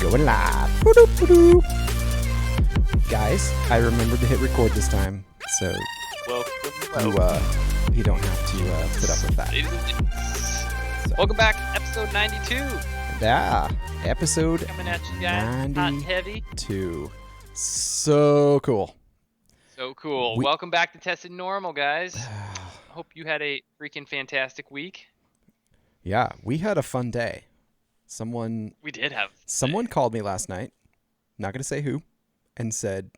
Going live. Boop, boop, boop. Guys, I remembered to hit record this time, so you don't have to put up with that. So. Welcome back, episode 92. Yeah, episode coming at you guys, hot and heavy. So cool. So cool. Welcome back to Tested Normal, guys. Hope you had a freaking fantastic week. Yeah, we had a fun day. We did have. Someone called me last night, not going to say who, and said,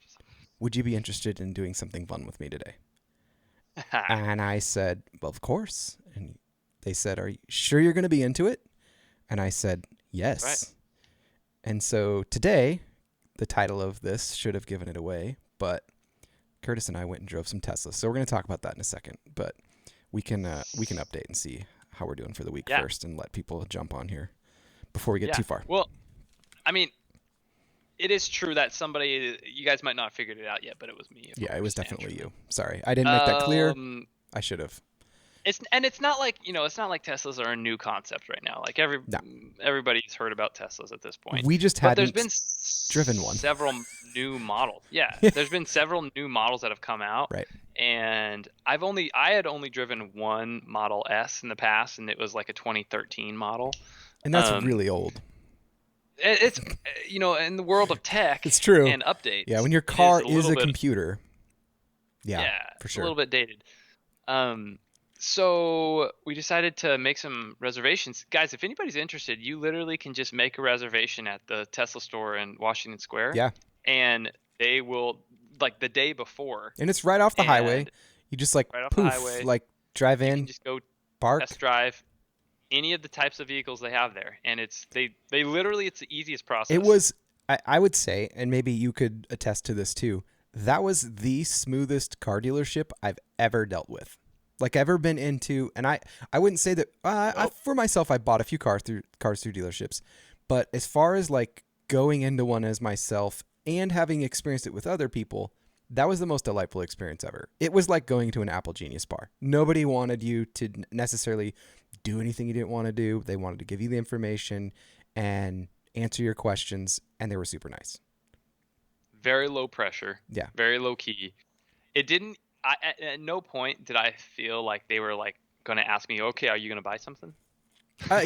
would you be interested in doing something fun with me today? And I said, well, of course. And they said, are you sure you're going to be into it? And I said, yes. Right. And so today, the title of this should have given it away, but Curtis and I went and drove some Teslas. So we're going to talk about that in a second, but we can update and see how we're doing for the week first and let people jump on here before we get too far. Well, I mean, it is true that you guys might not have figured it out yet, but it was me. Yeah, it was definitely you. Sorry. I didn't make that clear. I should have. It's not like, it's not like Teslas are a new concept right now. Like everybody's heard about Teslas at this point. We just hadn't driven one. Several new models. Yeah, there's been several new models that have come out. Right. And I had only driven one Model S in the past, and it was like a 2013 model. And that's really old. It's in the world of tech, it's true. And updates. Yeah, when your car is a computer. Yeah, for sure. A little bit dated. So we decided to make some reservations. Guys, if anybody's interested, you literally can just make a reservation at the Tesla store in Washington Square. Yeah. And they will, like the day before. And it's right off the highway. You just like poof, like drive in, just go park, test drive any of the types of vehicles they have there. And it's they literally, it's the easiest process. It was, I would say, and maybe you could attest to this too, that was the smoothest car dealership I've ever dealt with. Like ever been into, and I wouldn't say that for myself I bought a few cars through dealerships, but as far as like going into one as myself and having experienced it with other people, that was the most delightful experience ever. It was like going to an Apple Genius bar. Nobody wanted you to necessarily do anything you didn't want to do. They wanted to give you the information and answer your questions, and they were super nice. Very low pressure. Yeah. Very low key. It didn't. At no point did I feel like they were like going to ask me, okay, are you going to buy something?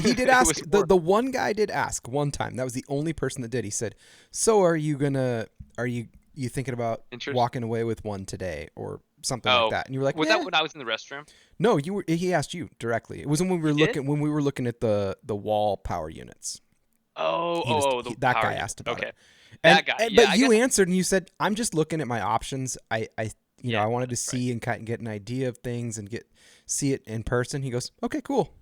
He did ask. The one guy did ask one time. That was the only person that did. He said, so are you thinking about walking away with one today or something like that? And you were like, was that when I was in the restroom? No, he asked you directly. It was when we were looking at the wall power units. That guy asked about it. That guy. But you answered and you said, I'm just looking at my options. I wanted to see and get an idea of things and see it in person. He goes, okay, cool.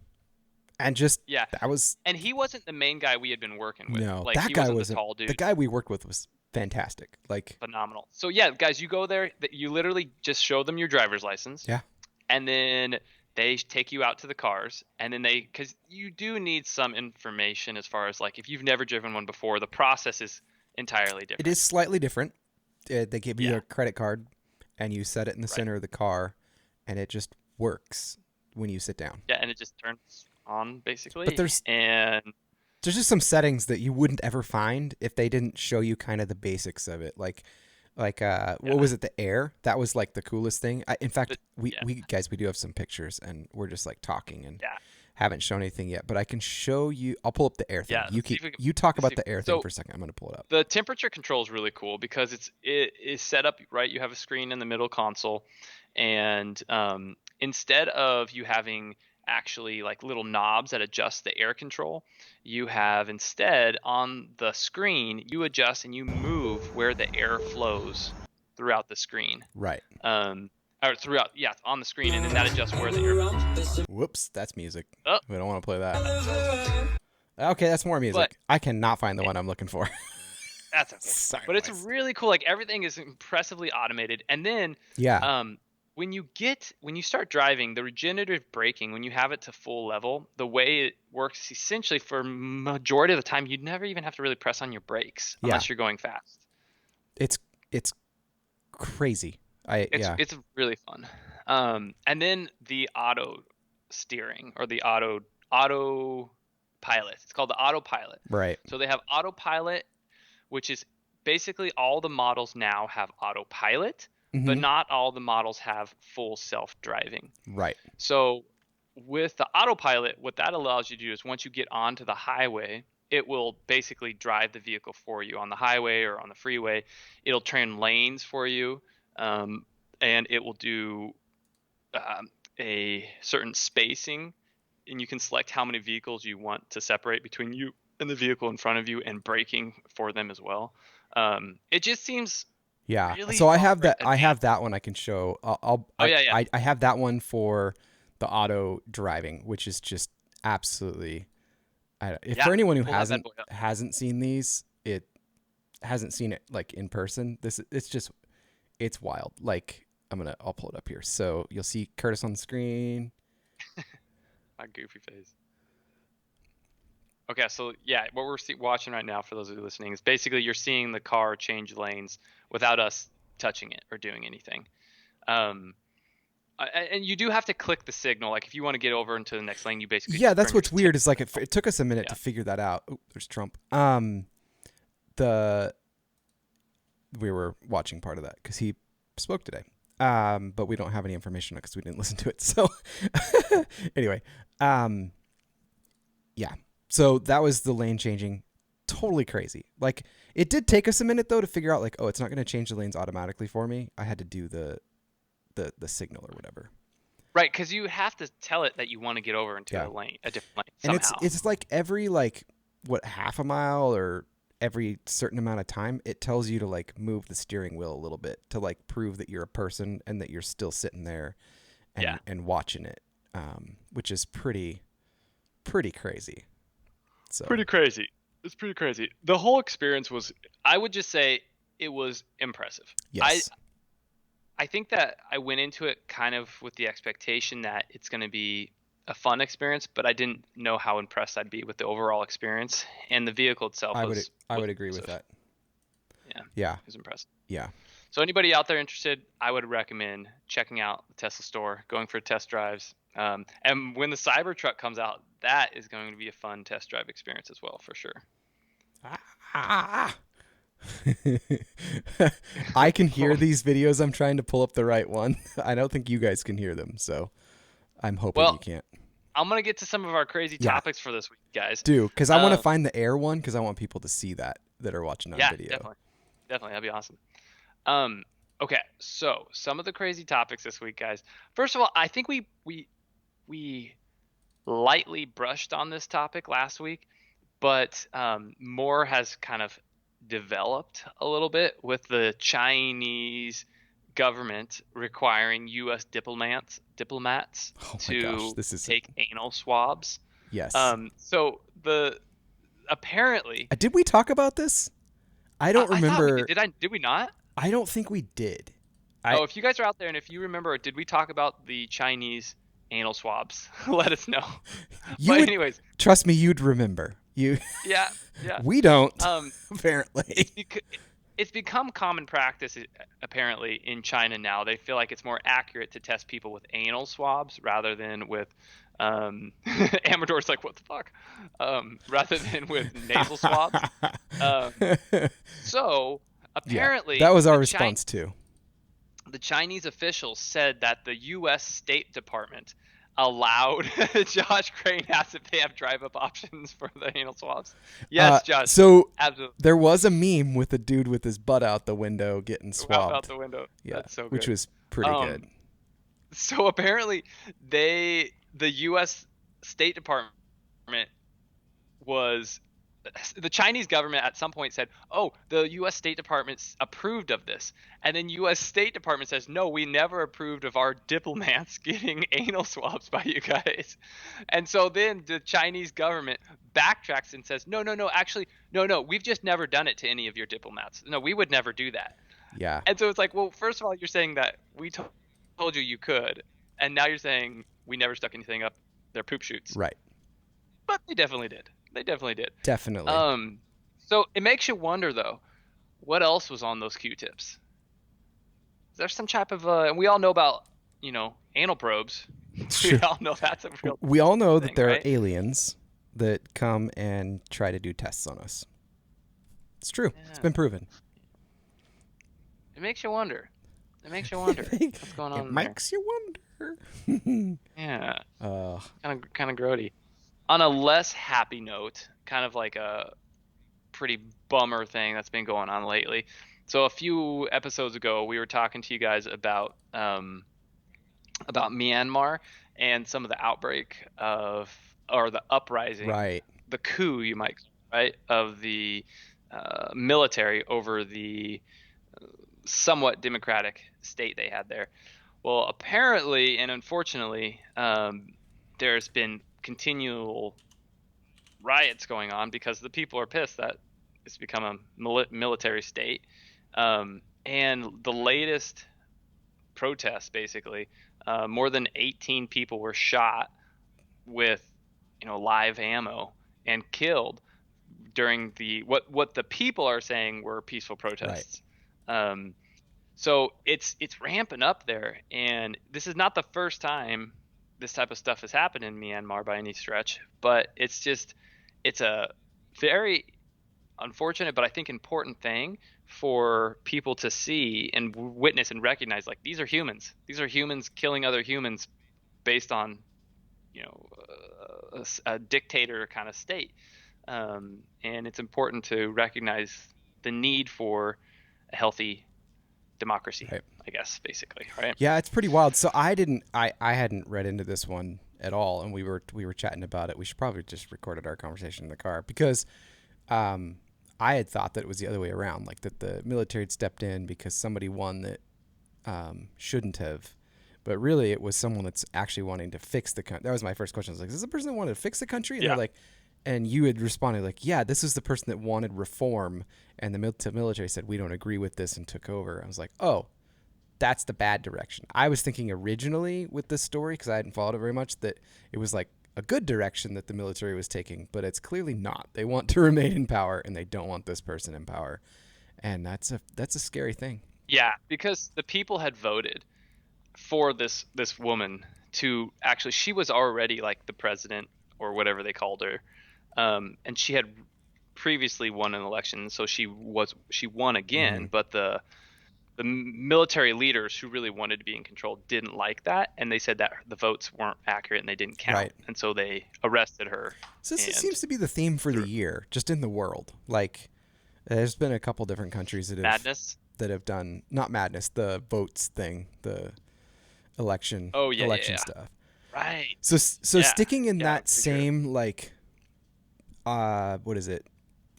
And that was. And he wasn't the main guy we had been working with. No, like, that guy wasn't. The tall dude. The guy we worked with was fantastic. Like phenomenal. So yeah, guys, you go there. You literally just show them your driver's license. Yeah. And then they take you out to the cars, and then because you do need some information as far as like if you've never driven one before, the process is entirely different. It is slightly different. They give you a credit card. And you set it in the center of the car, and it just works when you sit down. Yeah, and it just turns on, basically. But there's just some settings that you wouldn't ever find if they didn't show you kind of the basics of it. Like what was it? The air? That was like the coolest thing. In fact, we do have some pictures, and we're just like talking and haven't shown anything yet. But I can show you. I'll pull up the air thing. You talk about the air thing for a second. I'm going to pull it up. The temperature control is really cool because it is set up right. You have a screen in the middle console, and instead of you having actually like little knobs that adjust the air control, you have instead on the screen you adjust and you move where the air flows throughout the screen. Right. Or throughout, on the screen, and then that adjusts where the air. Whoops, that's music. Oh. We don't want to play that. Okay, that's more music. I cannot find the one I'm looking for. That's okay. Sorry, but it's really cool. Like everything is impressively automated, and then when you start driving, the regenerative braking, when you have it to full level, the way it works essentially for majority of the time, you'd never even have to really press on your brakes unless you're going fast. It's crazy. It's really fun. And then the auto steering or the autopilot pilot. It's called the autopilot. Right. So they have autopilot, which is basically all the models now have autopilot, but Mm-hmm. not all the models have full self-driving. Right. So with the autopilot, what that allows you to do is once you get onto the highway, it will basically drive the vehicle for you on the highway or on the freeway. It'll turn lanes for you, and it will do a certain spacing, and you can select how many vehicles you want to separate between you and the vehicle in front of you, and braking for them as well. It just seems Yeah. really So I far have that. I advanced. have that one I can show. Oh yeah, yeah, I have that one for the auto driving, which is just absolutely. If yeah. for anyone who Pull that bad boy up. hasn't seen these, it hasn't seen it like in person. It's wild. Like I'll pull it up here. So you'll see Curtis on the screen. My goofy face. Okay, so yeah, what we're watching right now, for those of you listening, is basically you're seeing the car change lanes without us touching it or doing anything. Um, and you do have to click the signal. Like if you want to get over into the next lane, you basically Yeah, that's turn your what's weird. stick. Is like it took us a minute Yeah. to figure that out. Oh, there's Trump. The we were watching part of that because he spoke today. But we don't have any information because we didn't listen to it. So anyway, yeah. So that was the lane changing. Totally crazy. Like it did take us a minute though to figure out like, oh, it's not going to change the lanes automatically for me. I had to do the signal or whatever. Right, because you have to tell it that you want to get over into Yeah. a different lane And somehow. it's like every like what half a mile or every certain amount of time it tells you to like move the steering wheel a little bit to like prove that you're a person and that you're still sitting there and watching it, which is pretty crazy. So Pretty crazy. It's pretty crazy. The whole experience was, I would just say, it was impressive. yes. I think that I went into it kind of with the expectation that it's going to be a fun experience, but I didn't know how impressed I'd be with the overall experience, and the vehicle itself I was would agree with impressive. that. Yeah, Yeah. it was impressive. Yeah. So anybody out there interested, I would recommend checking out the Tesla store, going for test drives. And when the Cybertruck comes out, that is going to be a fun test drive experience as well, for sure. Ah. I can hear these videos. I'm trying to pull up the right one. I don't think you guys can hear them, so I'm hoping you can't. I'm going to get to some of our crazy topics for this week, guys. Do, because I want to find the air one because I want people to see that are watching on video. Definitely. That'd be awesome. Okay, so some of the crazy topics this week, guys. First of all, I think we lightly brushed on this topic last week, but more has kind of developed a little bit with the Chinese government requiring U.S. diplomats to take anal swabs. Yes. So apparently, did we talk about this? I don't remember. Did we not? I don't think we did. If you guys are out there and if you remember, did we talk about the Chinese anal swabs? Let us know. Anyways, trust me, you'd remember. Yeah. We don't. Apparently, it's become common practice. Apparently, in China now, they feel like it's more accurate to test people with anal swabs rather than with. Amador's like, what the fuck? Rather than with nasal swabs. So apparently, that was our response too. The Chinese officials said that the U.S. State Department allowed Josh Crane asked if they have drive-up options for the anal swabs. Yes, Josh. So absolutely. There was a meme with a dude with his butt out the window getting swabbed out the window. Yeah, that's so good. Which was pretty good. So apparently, the U.S. State Department the Chinese government at some point said, oh, the U.S. State Department approved of this. And then U.S. State Department says, no, we never approved of our diplomats getting anal swabs by you guys. And so then the Chinese government backtracks and says, no, actually, no, we've just never done it to any of your diplomats. No, we would never do that. Yeah. And so it's like, well, first of all, you're saying that we told you could. And now you're saying we never stuck anything up their poop chutes. Right. But they definitely did. Definitely. So it makes you wonder, though, what else was on those Q-tips? Is there some type of and we all know about, anal probes. Sure. We all know that's a real We all know thing, that there right? are aliens. that come and try to do tests on us. It's true. It's Yeah. been proven. It makes you wonder. It makes you wonder what's going It on there. makes you wonder. Yeah. uh, Kind of grody. On a less happy note, kind of like a pretty bummer thing that's been going on lately. So a few episodes ago, we were talking to you guys about Myanmar and some of the outbreak of, or the uprising, right. the coup, you might, right, of the military over the somewhat democratic state they had there. Well, apparently and unfortunately, there's been continual riots going on because the people are pissed that it's become a military state. And the latest protests, basically, more than 18 people were shot with, live ammo and killed during the what the people are saying were peaceful Right. protests. Um, so it's ramping up there, and this is not the first time this type of stuff has happened in Myanmar by any stretch, but it's a very unfortunate, but I think important thing for people to see and witness and recognize. Like, these are humans. These are humans killing other humans based on, a dictator kind of state. And it's important to recognize the need for a healthy democracy, Right. I guess, basically, right? Yeah, it's pretty wild. So I hadn't read into this one at all, and we were chatting about it. We should probably just recorded our conversation in the car because I had thought that it was the other way around, like that the military had stepped in because somebody won that shouldn't have. But really, it was someone that's actually wanting to fix the country. That was my first question. I was like, is this the person that wanted to fix the country? And Yeah. they're like, and you had responded like, yeah, this is the person that wanted reform. And the military said, we don't agree with this and took over. I was like, oh, that's the bad direction. I was thinking originally with this story, because I hadn't followed it very much, that it was like a good direction that the military was taking, but it's clearly not. They want to remain in power, and they don't want this person in power, and that's a scary thing. Yeah, because the people had voted for this woman to actually, she was already like the president or whatever they called her, and she had previously won an election, so she won Mm-hmm. again. But the military leaders who really wanted to be in control didn't like that, and they said that the votes weren't accurate and they didn't count, Right. and so they arrested her. So this And seems to be the theme for the year, just in the world. Like, there's been a couple different countries madness. that have done not madness, the votes thing, the election Oh yeah, yeah, election yeah. stuff. Right. So Yeah. sticking in Yeah, that for sure. same like what is it,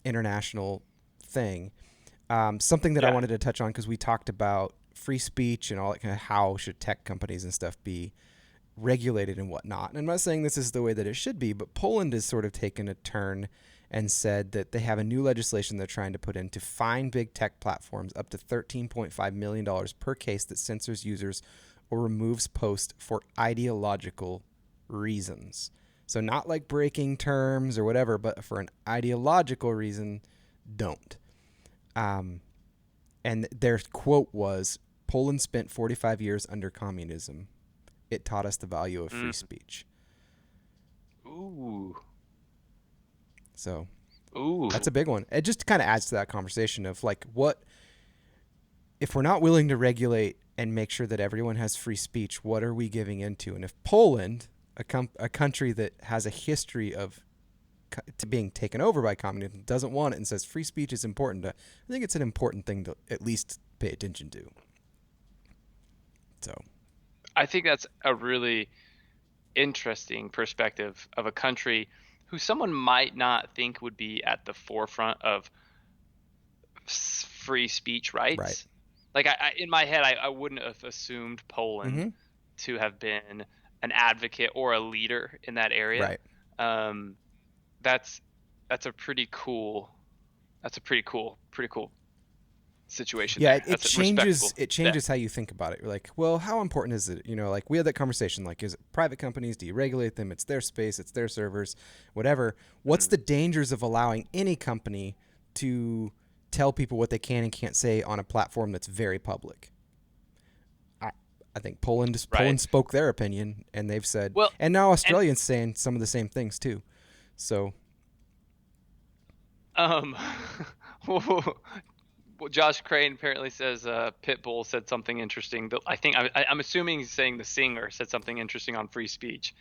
international thing, something that I Yeah. wanted to touch on because we talked about free speech and all that kind of how should tech companies and stuff be regulated and whatnot. And I'm not saying this is the way that it should be, but Poland has sort of taken a turn and said that they have a new legislation they're trying to put in to fine big tech platforms up to $13.5 million per case that censors users or removes posts for ideological reasons. So not like breaking terms or whatever, but for an ideological reason, don't. Um, and their quote was, Poland spent 45 years under communism. It taught us the value of free Mm. speech. Ooh. So Ooh. that's a big one. It just kind of adds to that conversation of like, what if we're not willing to regulate and make sure that everyone has free speech, what are we giving into? And if Poland, a country that has a history of to being taken over by communism, doesn't want it and says free speech is important, I think it's an important thing to at least pay attention to. So, I think that's a really interesting perspective of a country who someone might not think would be at the forefront of free speech right. rights. Like, in my head, I wouldn't have assumed Poland Mm-hmm. to have been an advocate or a leader in that area. Right. Um, that's that's a pretty cool pretty cool situation Yeah, there. That's respectable. it Yeah. changes how you think about it. You're like, well, how important is it? Like we had that conversation, like, is it private companies? Do you regulate them? It's their space, it's their servers, whatever. What's Mhm. the dangers of allowing any company to tell people what they can and can't say on a platform that's very public? I think Poland Right. spoke their opinion, and they've said, Well, and now and Australians saying some of the same things too. So Um, well, Josh Crane apparently says Pitbull said something interesting. I think I'm assuming he's saying the singer said something interesting on free speech.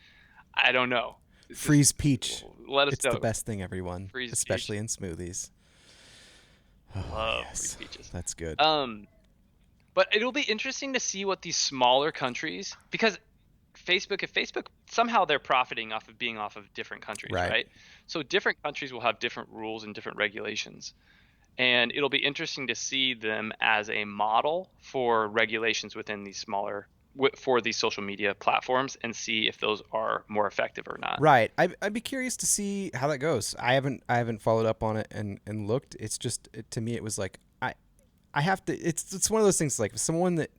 I don't know. Just freeze peach. let us It's the know. best thing, everyone, Free speech. especially in smoothies. Oh, Love free yes. speeches. That's good. But it'll be interesting to see what these smaller countries, because if Facebook somehow they're profiting off of being off of different countries, Right. right? So different countries will have different rules and different regulations. And it'll be interesting to see them as a model for regulations within these smaller for these social media platforms and see if those are more effective or not. Right. I'd be curious to see how that goes. I haven't followed up on it and looked. It's just to me it was like I have to. It's one of those things like someone that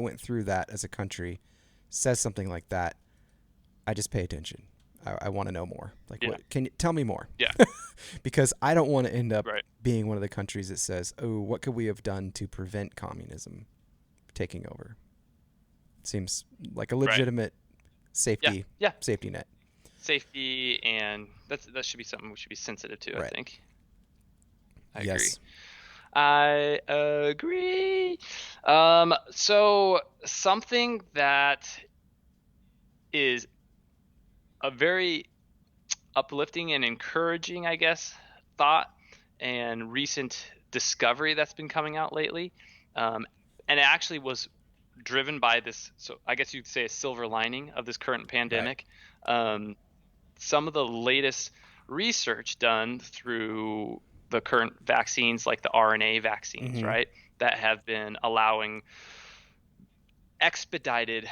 went through that as a country says something like that. I just pay attention. I want to know more. Like, Yeah. what can you tell me more? Yeah. Because I don't want to end up Right. being one of the countries that says, "Oh, what could we have done to prevent communism taking over?" Seems like a Right. legitimate Yeah. safety Yeah. safety net. Safety, and that should be something we should be sensitive to, I Right. think. I agree. Yes. I agree. So something that is a very uplifting and encouraging, I guess, thought and recent discovery that's been coming out lately. And it actually was driven by this. So I guess you'd say a silver lining of this current Right. pandemic. Um, some of the latest research done through the current vaccines, like the RNA vaccines, Mm-hmm. right, that have been allowing expedited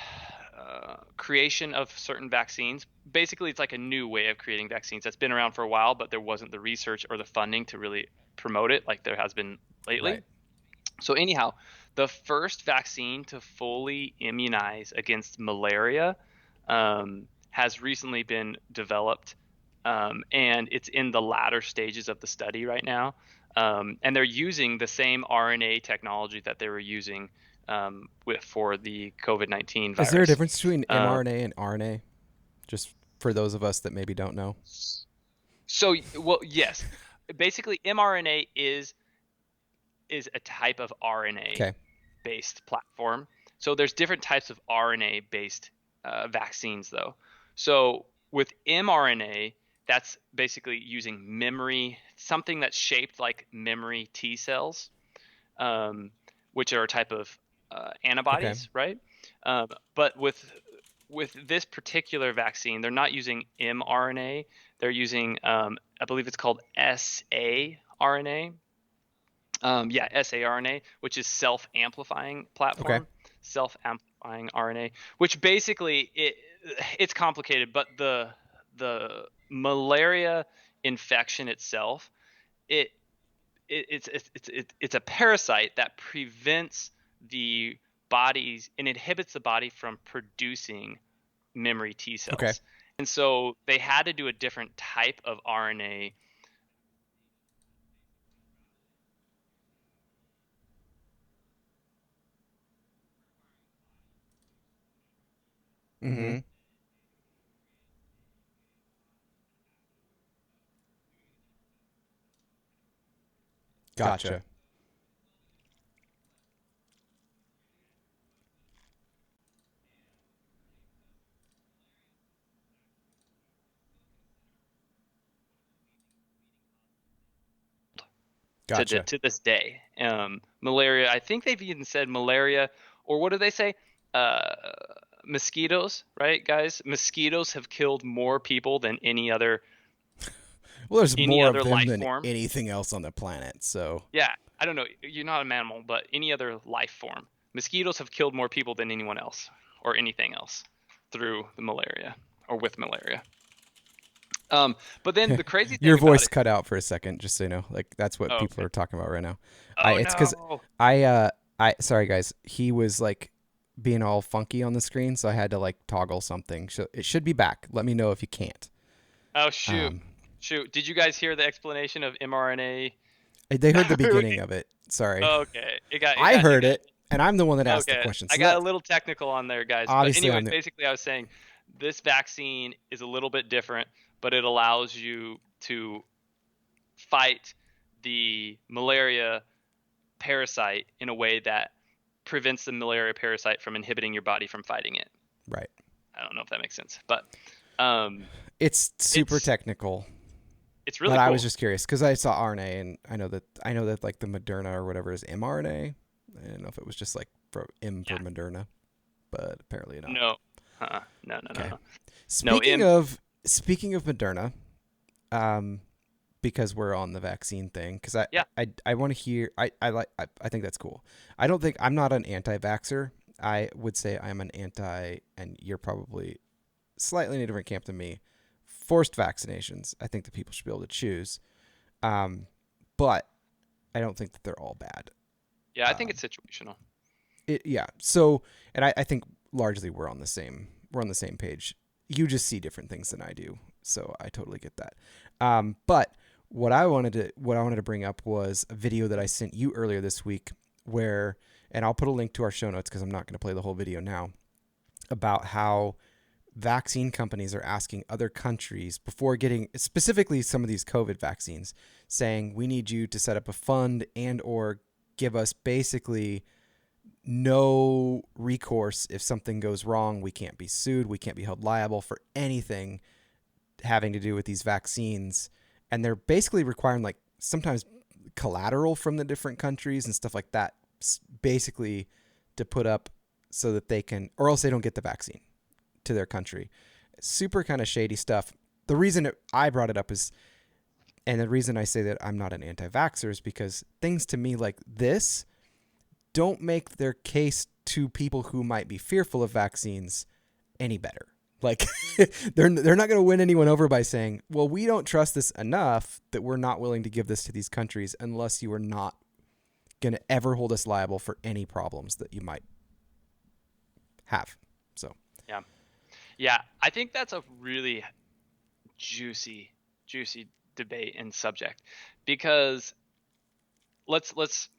creation of certain vaccines. Basically, it's like a new way of creating vaccines that's been around for a while, but there wasn't the research or the funding to really promote it like there has been lately. Right. So, anyhow, the first vaccine to fully immunize against malaria has recently been developed, and it's in the latter stages of the study right now. And they're using the same RNA technology that they were using for the COVID-19 Is there a virus. difference between Um, mRNA and RNA? Just for those of us that maybe don't know. so, well, yes, basically, mRNA is a type of RNA Okay. based platform. So there's different types of RNA based vaccines, though. So with mRNA, that's basically using memory, something that's shaped like memory T cells, um, which are a type of Okay. antibodies, right? But with this particular vaccine, they're not using mRNA. They're using, I believe it's called saRNA. saRNA, which is self-amplifying Okay. platform, self-amplifying RNA, which basically it's complicated, but the malaria infection itself, it, it's a parasite that prevents the body's and inhibits the body from producing memory T Okay. cells. And so they had to do a different type of RNA. Mm-hmm. Gotcha. Gotcha. Gotcha. To this day. Malaria, I think they've even said malaria, or what do they say? Uh, Mosquitoes, right, guys? Mosquitoes have killed more people than Well, there's any more of other them life than form. anything else on the planet. So, Yeah, I don't know. You're not a mammal, but any other life form. Mosquitoes have killed more people than anyone else or anything else through the malaria or with malaria. But then the crazy your thing about voice it. cut out for a second, just so you know. Like that's what Oh, people okay. are talking about right now. Oh It's because no. I sorry guys. He was like being all funky on the screen, so I had to like toggle something. So it should be back. Let me know if you can't. Oh shoot. Um, Shoot. Did you guys hear the explanation of mRNA? they heard the beginning of it. Sorry, Okay. I It heard got it, and I'm the one that asked the okay. question. I So got a that little technical on there, guys. But obviously I'm anyways, the basically I was saying this vaccine is a little bit different, but it allows you to fight the malaria parasite in a way that prevents the malaria parasite from inhibiting your body from fighting it. Right. I don't know if that makes sense, but um, It's super it's technical. it's really But I was cool. just curious because I saw RNA, and I know that like the Moderna or whatever is mRNA. I didn't know if it was just like for Yeah. Moderna, but apparently not. No. No, no, no, Okay. no. No, Speaking of Moderna, um, because we're on the vaccine thing, because I yeah. I, I want to hear I think that's cool. I'm not an anti-vaxxer. I would say I'm an anti, and you're probably slightly in a different camp than me. Forced vaccinations. I think that people should be able to choose. But I don't think that they're all bad. Yeah, I think Um, it's situational. yeah. So, and I think largely we're on the same page. You just see different things than I do, so I totally get that. But what I wanted to bring up was a video that I sent you earlier this week, where, and I'll put a link to our show notes because I'm not going to play the whole video now, about how vaccine companies are asking other countries before getting specifically some of these COVID vaccines, saying we need you to set up a fund and or give us basically no recourse if something goes wrong. We can't be sued. We can't be held liable for anything having to do with these vaccines. And they're basically requiring like sometimes collateral from the different countries and stuff like that, basically to put up so that they can, or else they don't get the vaccine to their country. Super kind of shady stuff. The reason I brought it up is, and the reason I say that I'm not an anti-vaxxer is because things to me like this don't make their case to people who might be fearful of vaccines any better. Like they're not going to win anyone over by saying, "Well, we don't trust this enough that we're not willing to give this to these countries unless you are not going to ever hold us liable for any problems that you might have." So, Yeah. Yeah, I think that's a really juicy, juicy debate and subject, because let's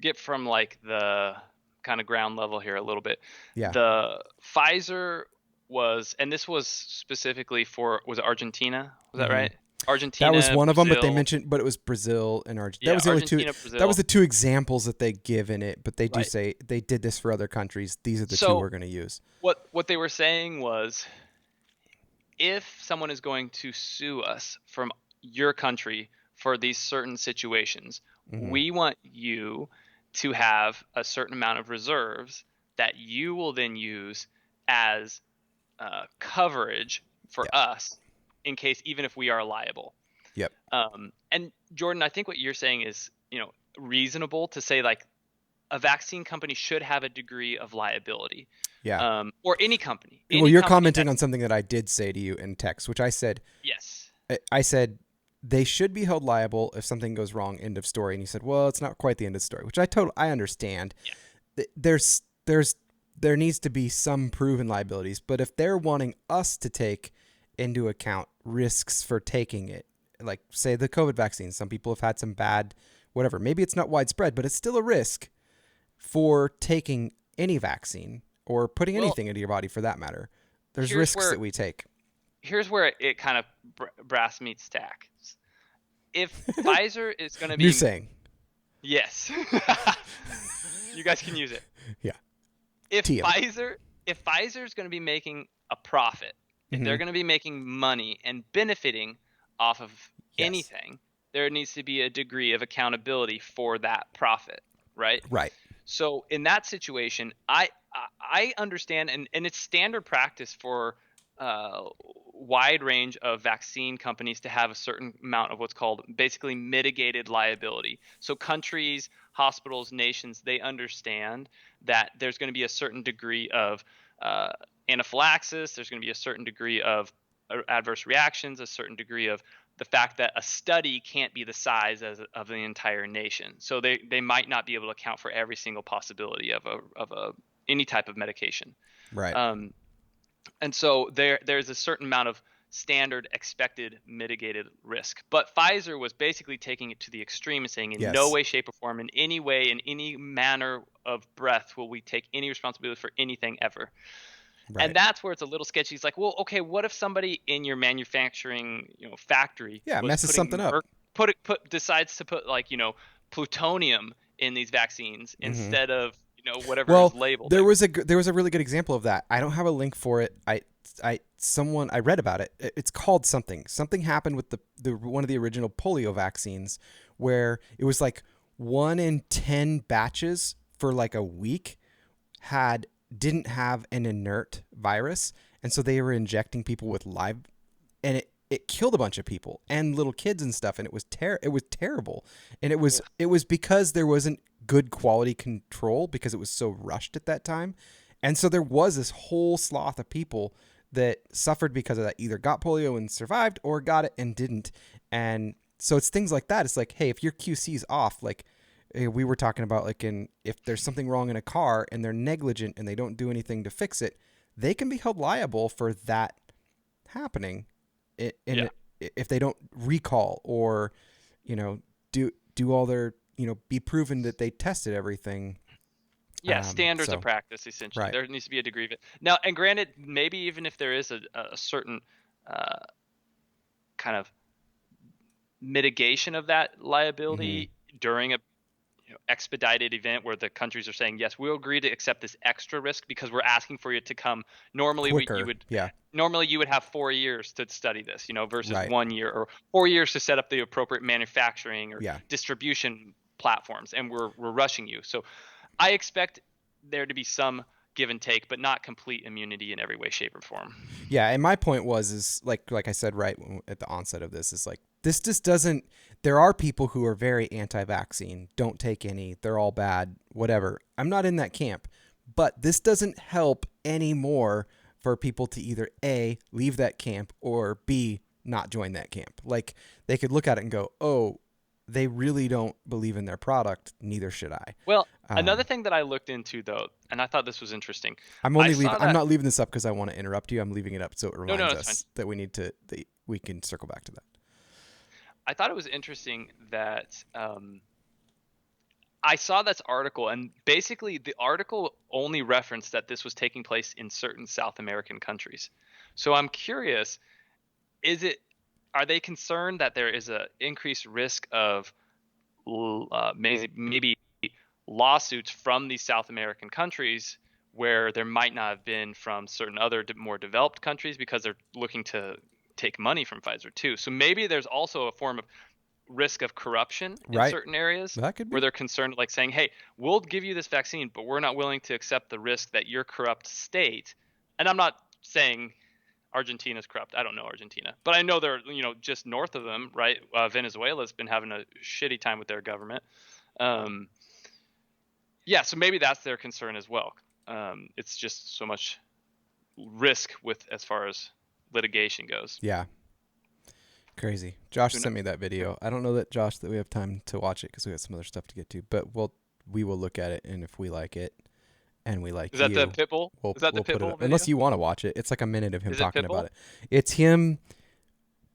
get from like the kind of ground level here a little bit. yeah. The Pfizer was, and this was specifically for, was it Argentina? Was that Mhm. right? That was Argentina, one of them, but they Brazil. mentioned, but it was Brazil and Argentina. That Yeah, was the only two. Argentina, That was Brazil. the two examples that they give in it, but they do Right. say they did this for other countries. These are the two So we're going to use. what they were saying was, if someone is going to sue us from your country for these certain situations, Hmm. we want you to have a certain amount of reserves that you will then use as coverage for Yeah. us in case, even if we are liable. Yep. And Jordan, I think what you're saying is, reasonable to say, like, a vaccine company should have a degree of liability, Yeah. or any company, Well, you're commenting that's, on something that I did say to you in text, which I said, yes, I said they should be held liable if something goes wrong. End of story. And you said, well, it's not quite the end of the story, which I understand. yeah, There needs to be some proven liabilities, but if they're wanting us to take into account risks for taking it, like say the COVID vaccine, some people have had some bad, whatever. Maybe it's not widespread, but it's still a risk for taking any vaccine or putting well, anything into your body for that matter. There's here's risks where that we take. it kind of brass meets tack. If Pfizer is going to New be, saying. yes, you guys can use it. Yeah. If TM. Pfizer is going to be making a profit, if Mm-hmm. they're going to be making money and benefiting off of Yes. anything, there needs to be a degree of accountability for that profit, right? Right. So in that situation, I understand, and it's standard practice for wide range of vaccine companies to have a certain amount of what's called basically mitigated liability. So countries, hospitals, nations, they understand that there's going to be a certain degree of anaphylaxis, there's going to be a certain degree of adverse reactions, a certain degree of the fact that a study can't be the size of the entire nation. So they might not be able to account for every single possibility of a any type of medication. Right. Um, and so there's a certain amount of standard expected mitigated risk. But Pfizer was basically taking it to the extreme and saying, in no Yes. way, shape, or form, in any way, in any manner of breath, will we take any responsibility for anything ever. And Right. that's where it's a little sketchy. It's like, well, okay, what if somebody in your manufacturing, factory Yeah, it was messes something putting up. decides to put like, plutonium in these vaccines Hmm. instead of, whatever is Well, labeled there there. was there was a really good example of that. I don't have a link for it. I read about it. It's called something. Something happened with the one of the original polio vaccines where it was like 1 in 10 batches for like a week had didn't have an inert virus, and so they were injecting people with live, and it killed a bunch of people and little kids and stuff, and it was terrible, and Ugh. it was because there wasn't good quality control because it was so rushed at that time, and so there was this whole swath of people that suffered because of that, either got polio and survived or got it and didn't. And so it's things like that. It's like, hey, if your QC's off, like we were talking about, like if there's something wrong in a car and they're negligent and they don't do anything to fix it, they can be held liable for that happening Yeah. if they don't recall or you know do all their be proven that they tested everything. Yeah, standards of So practice, essentially. right. There needs to be a degree of it. Now, and granted, maybe even if there is a certain uh, kind of mitigation of that Hmm. liability during a expedited event where the countries are saying, yes, we'll agree to accept this extra risk because we're asking for you to come. Normally, Quicker. Yeah. you would have 4 years to study this, versus Right. 1 year, or 4 years to set up the appropriate manufacturing or Yeah. distribution platforms, and we're rushing you. So I expect there to be some give and take, but not complete immunity in every way, shape, or form. Yeah, and my point was is like I said right at the onset of this is like this just doesn't. There are people who are very anti-vaccine, don't take any, they're all bad, whatever. I'm not in that camp, but this doesn't help anymore for people to either A, leave that camp, or B, not join that camp. Like they could look at it and go, oh, they really don't believe in their product, neither should I. Well, another Um, thing that I looked into though, and I thought this was interesting, I'm I only leaving. saw I'm that. not leaving this up because I want to interrupt you. I'm leaving it up so it No, no, reminds that's fine. us that we can circle back to that. I thought it was interesting that I saw this article, and basically the article only referenced that this was taking place in certain South American countries. So I'm curious, is it are they concerned that there is a increased risk of maybe lawsuits from these South American countries where there might not have been from certain other more developed countries because they're looking to take money from Pfizer too. So maybe there's also a form of risk of corruption in Right. certain areas That could where be. they're concerned, like saying, hey, we'll give you this vaccine, but we're not willing to accept the risk that your corrupt state. And I'm not saying Argentina's corrupt. I don't know Argentina, but I know they're, just north of them, right? Venezuela's been having a shitty time with their government. Um, yeah, so maybe that's their concern as well. It's just so much risk with as far as litigation goes. Yeah. Crazy. Josh Who sent knows? me that video. I don't know that Josh that we have time to watch it because we got some other stuff to get to. But we will look at it, and if we like it, and we Is like that the you, Pitbull? Is that the we'll put it Pitbull up. Unless video? you want to watch it, it's like a minute of him Is it talking about Pitbull? it. It's him.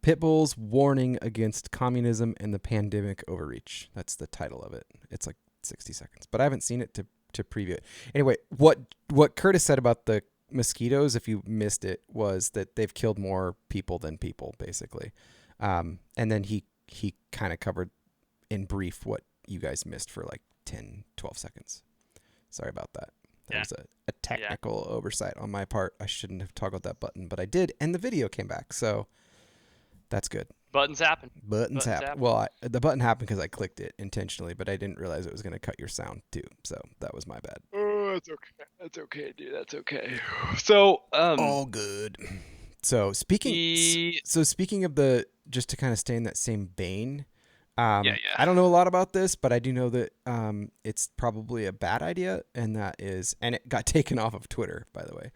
Pitbull's warning against communism and the pandemic overreach. That's the title of it. It's like 60 seconds, but I haven't seen it to preview it. Anyway, what Curtis said about the mosquitoes, if you missed it, was that they've killed more people than people, basically. And then he kind of covered in brief what you guys missed for like 10, 12 seconds. Sorry about that. That Yeah. was a Yeah. technical oversight on my part. I shouldn't have toggled that button, but I did, and the video came back, so that's good. Buttons happen. Buttons Buttons happen. happen. Well, the button happened because I clicked it intentionally, but I didn't realize it was going to cut your sound too. So that was my bad. Oh, that's okay. That's okay, dude. That's okay. So, All good. So the speaking of the, just to kind of stay in that same vein, yeah, yeah. I don't know a lot about this, but I do know that it's probably a bad idea, and it got taken off of Twitter, by the way.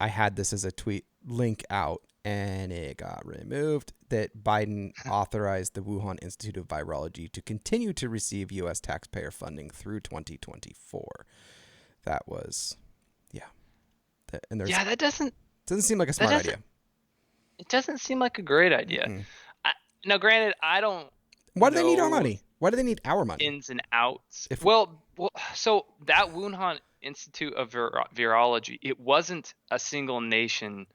I had this as a tweet link out, and it got removed, that Biden authorized the Wuhan Institute of Virology to continue to receive U.S. taxpayer funding through 2024. That was, yeah. And Yeah, doesn't seem like a that smart doesn't idea. it doesn't seem like a great idea. Mm-mm. I, Now, granted, I don't Why do they need our know money? Why do they need our money? ins and outs. If Well, so that Institute of Virology, it wasn't a single nation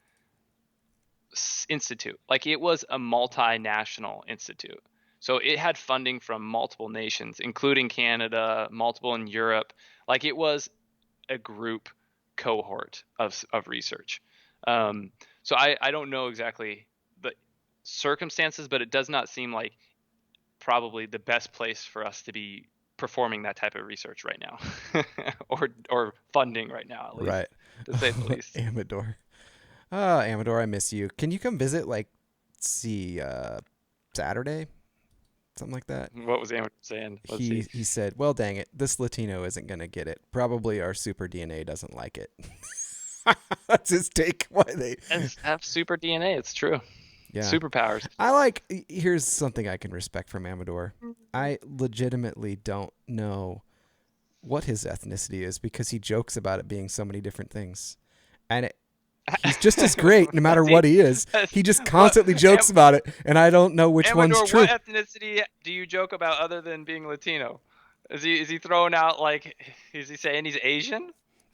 institute. Like it was a multinational institute. So it had funding from multiple nations, including Canada, multiple in Europe. Like it was a group cohort of research. Um, so I don't know exactly the circumstances, but it does not seem like probably the best place for us to be performing that type of research right now, or funding right now at least, Right. to say the least. Amador. Oh, Amador, I miss you. Can you come visit, like, see, Saturday? Something like that? What was Amber saying? Let's see. He said, well, dang it. This Latino isn't going to get it. Probably our super DNA doesn't like it. That's his take. Why they. And have super DNA. It's true. Yeah. Superpowers. Here's something I can respect from Amador. I legitimately don't know what his ethnicity is because he jokes about it being so many different things. And he's just as great no matter what he is. He just constantly jokes about it, and I don't know which Amador, one's true. what ethnicity do you joke about other than being Latino? Is he throwing out, like, is he saying he's Asian?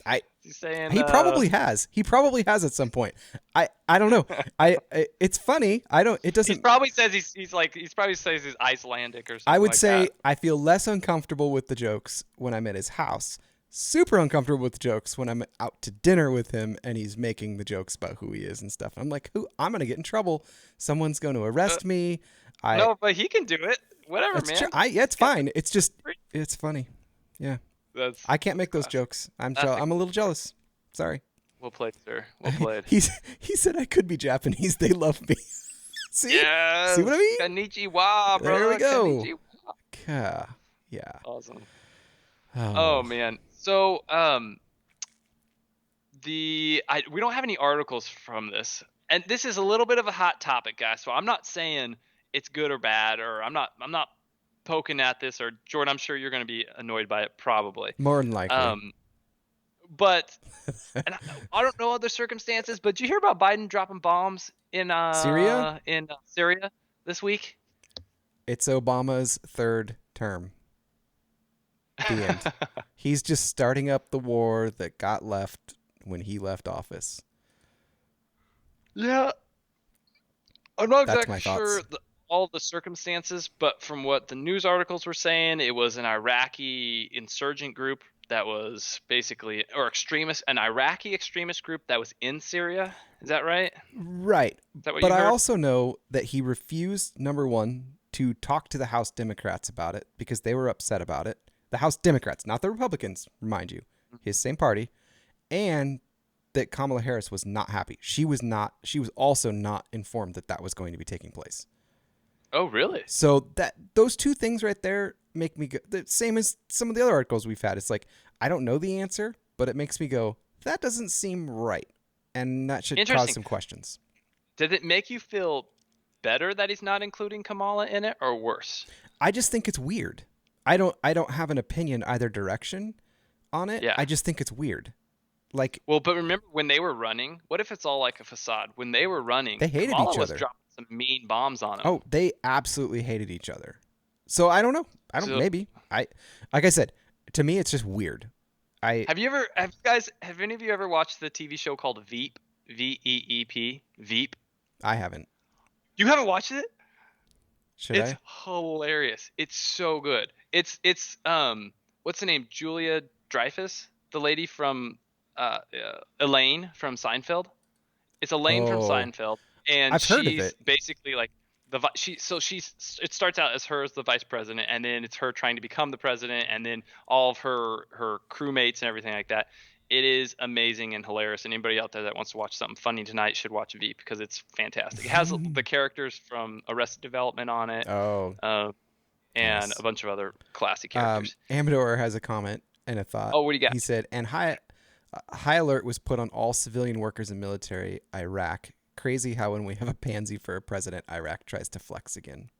Is he saying He probably has. He probably has at some point. I don't know. It's funny. It doesn't. He probably says he's probably says he's Icelandic or something. I would like say that. I feel less uncomfortable with the jokes when I'm at his house. Super uncomfortable with jokes when I'm out to dinner with him and he's making the jokes about who he is and stuff. I'm like, I'm gonna get in trouble. Someone's going to arrest me. No, but he can do it. Whatever, man. Yeah, it's fine. It's just, it's funny. Yeah. That's. I can't make those jokes. I'm a little jealous. Sorry. Well played, sir. Well played. He said I could be Japanese. They love me. See? Yes. See what I mean? Konnichiwa, bro. There we go. Konnichiwa. Yeah. Awesome. Oh, Oh man. So we don't have any articles from this, and this is a little bit of a hot topic, guys. So I'm not saying it's good or bad, or I'm not poking at this, or Jordan, I'm sure you're going to be annoyed by it, probably. more than likely. But and I don't know other circumstances, but did you hear about Biden dropping bombs in Syria? In Syria this week? It's Obama's third term. The end. He's just starting up the war that got left when he left office. Yeah. I'm not That's exactly sure all the circumstances, but from what the news articles were saying, it was an Iraqi insurgent group that was basically, or an Iraqi extremist group that was in Syria. Is that right? Right. Is that what But you heard? I also know that he refused, number one, to talk to the House Democrats about it because they were upset about it. The House Democrats, not the Republicans, remind you, his same party, and that Kamala Harris was not happy. She was also not informed that was going to be taking place. Oh, really? So those two things right there make me go, the same as some of the other articles we've had. It's like, I don't know the answer, but it makes me go, that doesn't seem right. And that should cause some questions. Did it make you feel better that he's not including Kamala in it, or worse? I just think it's weird. I don't have an opinion either direction on it. Yeah. I just think it's weird. Like, well, but remember when they were running? What if it's all like a facade? When they were running, they hated Kamala each was other. dropping some mean bombs on them. Oh, they absolutely hated each other. So I don't know. Maybe. Like I said, to me, it's just weird. Have any of you ever watched the TV show called Veep? Veep? Veep? I haven't. You haven't watched it? It's hilarious. It's so good. It's what's the name? Julia Dreyfus, the lady from Elaine from Seinfeld. It's Elaine from Seinfeld, and I've heard of she's it. basically like it starts out as her as the vice president, and then it's her trying to become the president, and then all of her crewmates and everything like that. It is amazing and hilarious. And anybody out there that wants to watch something funny tonight should watch Veep because it's fantastic. It has the characters from Arrested Development on it. And nice. A bunch of other classic characters. Amador has a comment and a thought. Oh, what do you got? He said, and high alert was put on all civilian workers in military Iraq. Crazy how when we have a pansy for a president, Iraq tries to flex again.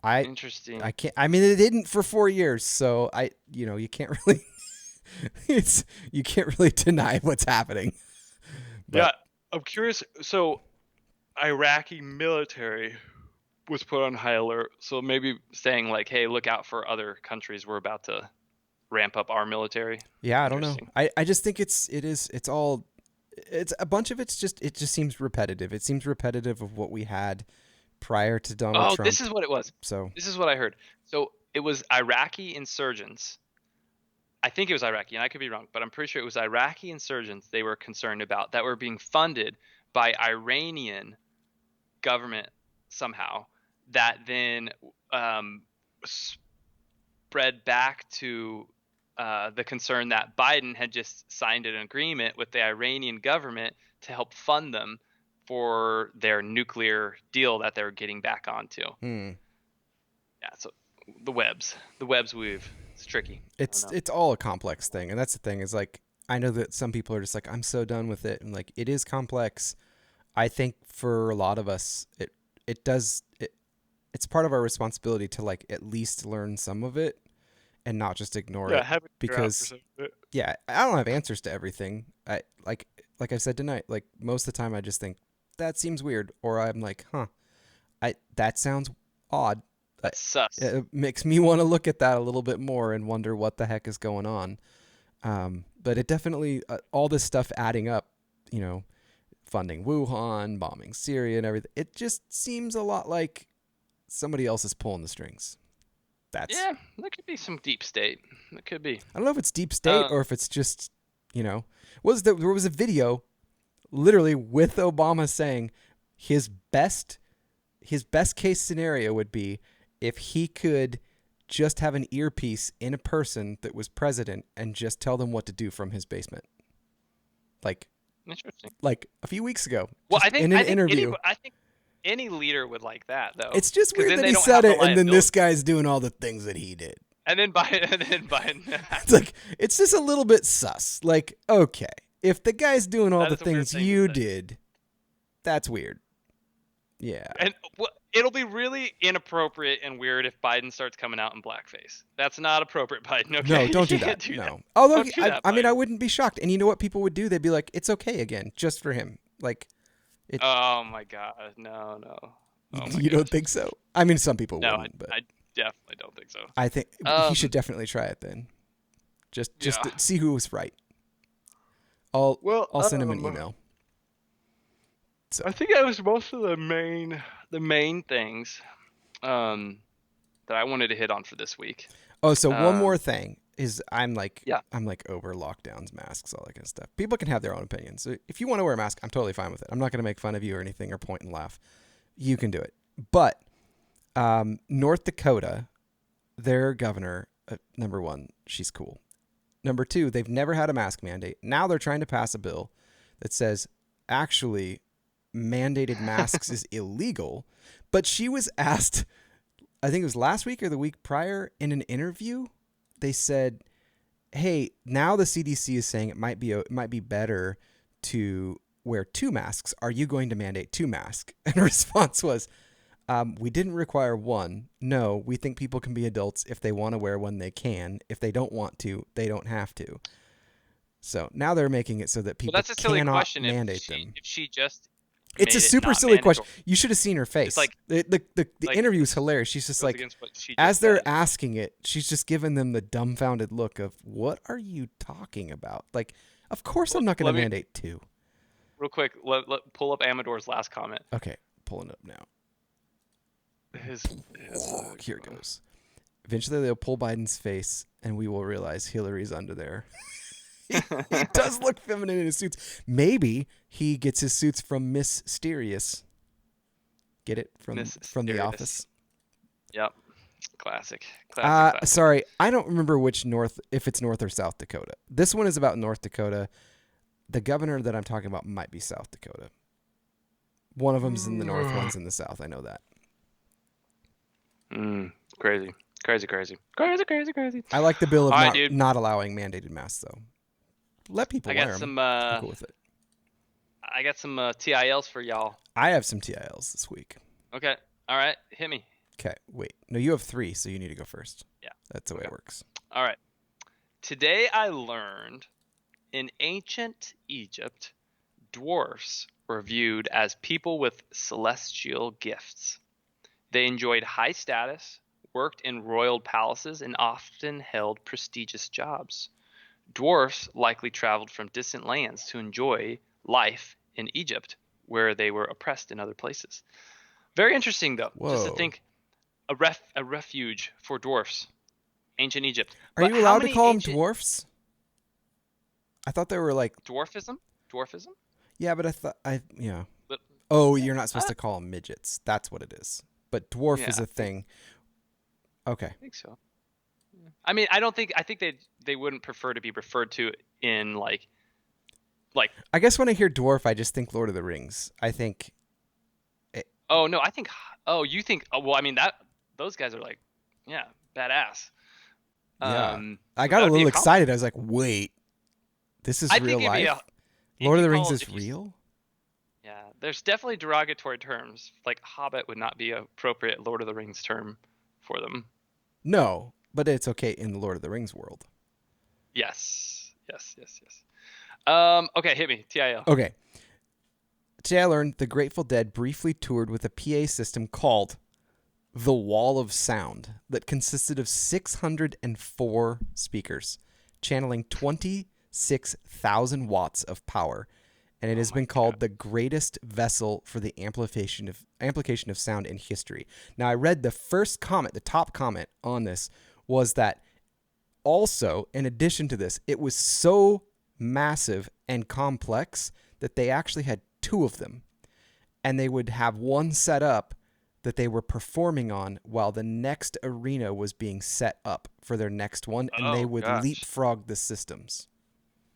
Interesting. I can't. I mean, it didn't for 4 years, so you can't really. You can't really deny what's happening. But, yeah, I'm curious. So, Iraqi military was put on high alert. So maybe saying like, "Hey, look out for other countries we're about to ramp up our military. Yeah, I don't know. Interesting. I just think it's a bunch of it just seems repetitive. It seems repetitive of what we had prior to Donald Oh, this Trump. is what it was. So, This is what I heard. So it was Iraqi insurgents. I think it was Iraqi, and I could be wrong, but I'm pretty sure it was Iraqi insurgents they were concerned about that were being funded by Iranian government somehow, that then spread back to the concern that Biden had just signed an agreement with the Iranian government to help fund them for their nuclear deal that they're getting back onto. Yeah, so the webs weave. It's tricky. it's all a complex thing, and that's the thing is like I know that some people are just like I'm so done with it, and like it is complex. I think for a lot of us, it's part of our responsibility to like at least learn some of it and not just ignore it have it because yeah, I don't have answers to everything. I like I said tonight, like most of the time I just think that seems weird, or I'm like, that sounds odd. That's sus. It makes me want to look at that a little bit more and wonder what the heck is going on. But it definitely all this stuff adding up, you know, funding Wuhan, bombing Syria, and everything. It just seems a lot like somebody else is pulling the strings. Yeah, that could be some deep state. It could be. I don't know if it's deep state or if it's just, you know, there was a video literally with Obama saying his best case scenario would be if he could just have an earpiece in a person that was president and just tell them what to do from his basement. Like, interesting. Like a few weeks ago. Well, I think interview. I think any leader would like that, though. It's just weird that he said it, and then this guy's doing all the things that he did. And then Biden. It's like it's just a little bit sus. Like, okay, if the guy's doing all the things you did, that's weird. Yeah. And it'll be really inappropriate and weird if Biden starts coming out in blackface. That's not appropriate, Biden. Okay? No, don't do that. No. Although, I mean, I wouldn't be shocked. And you know what people would do? They'd be like, it's okay again, just for him. Like, oh my God, no. Oh you don't think so? I mean, some people wouldn't, but I definitely don't think so. I think he should definitely try it then. Just to see who was right. I'll send him an email. So. I think that was most of the main things that I wanted to hit on for this week. Oh, so one more thing is I'm like over lockdowns, masks, all that kind of stuff. People can have their own opinions. So if you want to wear a mask, I'm totally fine with it. I'm not going to make fun of you or anything or point and laugh. You can do it. But North Dakota, their governor, number one, she's cool. Number two, they've never had a mask mandate. Now they're trying to pass a bill that says actually mandated masks is illegal. But she was asked, I think it was last week or the week prior, in an interview, they said, hey, now the CDC is saying it might be better to wear 2 masks. Are you going to mandate 2 masks? And her response was, we didn't require 1. No, we think people can be adults. If they want to wear one, they can. If they don't want to, they don't have to. So now they're making it so that people cannot mandate them. If she just it's a super silly question. You should have seen her face. Like, the interview is hilarious. She's just like, as they're asking it, she's just giving them the dumbfounded look of, what are you talking about? Like, of course I'm not going to mandate 2. Real quick, let pull up Amador's last comment. Okay, pulling it up now. Here it goes. Eventually they'll pull Biden's face, and we will realize Hillary's under there. He does look feminine in his suits. Maybe he gets his suits from Miss Mysterious. Get it? From The Office. Yep. Classic. Sorry, I don't remember if it's North or South Dakota. This one is about North Dakota. The governor that I'm talking about might be South Dakota. One of them's in the north, one's in the south. I know that. Crazy. I like the bill of not allowing mandated masks, though. Let people wear them. I'm cool with it. I got some TILs for y'all. I have some TILs this week. Okay. All right. Hit me. Okay. Wait. No, you have 3, so you need to go first. Yeah. That's the way it works. All right. Today I learned in ancient Egypt, dwarfs were viewed as people with celestial gifts. They enjoyed high status, worked in royal palaces and often held prestigious jobs. Dwarfs likely traveled from distant lands to enjoy life in Egypt, where they were oppressed in other places. Very interesting, though, just to Whoa. think a refuge for dwarfs, ancient Egypt. Are But you how allowed to many call them ancient dwarfs? I thought they were like, dwarfism? yeah, but yeah. But, Oh, yeah, you're not supposed to call them midgets. That's what it is. But dwarf is yeah, a thing. Okay. I think so. Yeah. I mean, I think they wouldn't prefer to be referred to in like. I guess when I hear dwarf, I just think Lord of the Rings. I think, it, Oh no, I think. Oh, you think? Oh, well, I mean that those guys are like, yeah, badass. yeah. I So got that a would be a little compliment. excited. I was like, wait, this is I real think it'd be a life? if Lord of you the Rings call is if you real? yeah, there's definitely derogatory terms. Like Hobbit would not be an appropriate Lord of the Rings term for them. No, but it's okay in the Lord of the Rings world. Yes, yes, yes, yes. Okay, hit me. TIL. Okay. Today I learned the Grateful Dead briefly toured with a PA system called the Wall of Sound that consisted of 604 speakers, channeling 26,000 watts of power, and it Oh has my been god. called the greatest vessel for the amplification of sound in history. Now, I read the first comment, the top comment on this was that also, in addition to this, it was so massive and complex that they actually had two of them, and they would have one set up that they were performing on while the next arena was being set up for their next one, and they Oh would gosh. leapfrog the systems.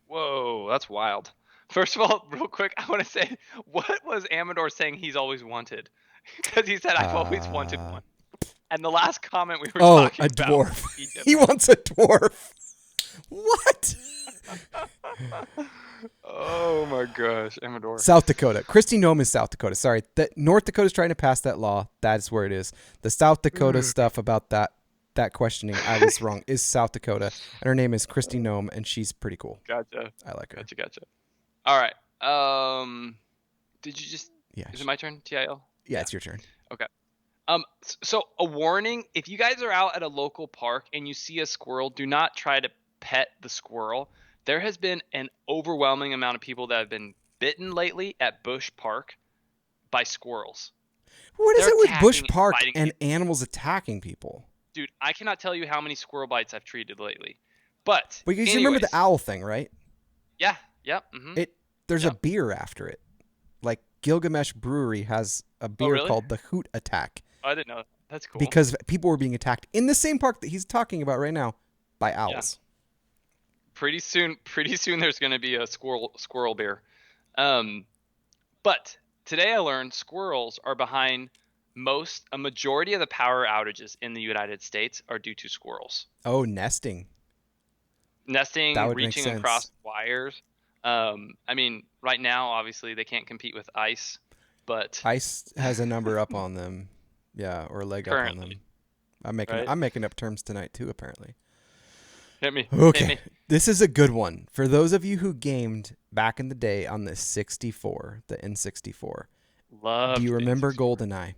Whoa, that's wild. First of all, real quick, I want to say, what was Amador saying he's always wanted? Because he said, I've always wanted Uh, one. And the last comment we were oh, talking a about dwarf. was Egypt. He wants a dwarf. What? Oh my gosh, Amador. South Dakota. Christy Nome is South Dakota. Sorry. North Dakota is trying to pass that law. That's where it is. The South Dakota stuff about that questioning, I was wrong, is South Dakota. And her name is Christy Nome, and she's pretty cool. Gotcha. I like her. Gotcha. All right. Did you just? Yeah. Is it my turn? TIL. Yeah, it's your turn. Okay. So a warning: if you guys are out at a local park and you see a squirrel, do not try to pet the squirrel. There has been an overwhelming amount of people that have been bitten lately at Busch Park by squirrels. What is They're it with Busch attacking and Park biting and people. animals attacking people? Dude, I cannot tell you how many squirrel bites I've treated lately. But Because you remember the anyways, owl thing, right? yeah, yep, There's a yep. beer after it. Like Gilgamesh Brewery has a Oh, beer really? called the Hoot Attack Oh, I didn't know. That's cool. because people were being attacked in the same park that he's talking about right now by Yeah. owls. Pretty soon, there's going to be a squirrel beer. But today I learned squirrels are behind a majority of the power outages in the United States are due to squirrels Oh, nesting. That nesting, would make reaching sense. across wires. I mean, right now, obviously, they can't compete with ice, but Ice has a number up on them. Yeah, or a leg up on currently, them. I'm right? making up terms tonight too, apparently. Hit Okay. me. This is a good one. For those of you who gamed back in the day on the 64, the N64, do you Loved the remember N64. GoldenEye?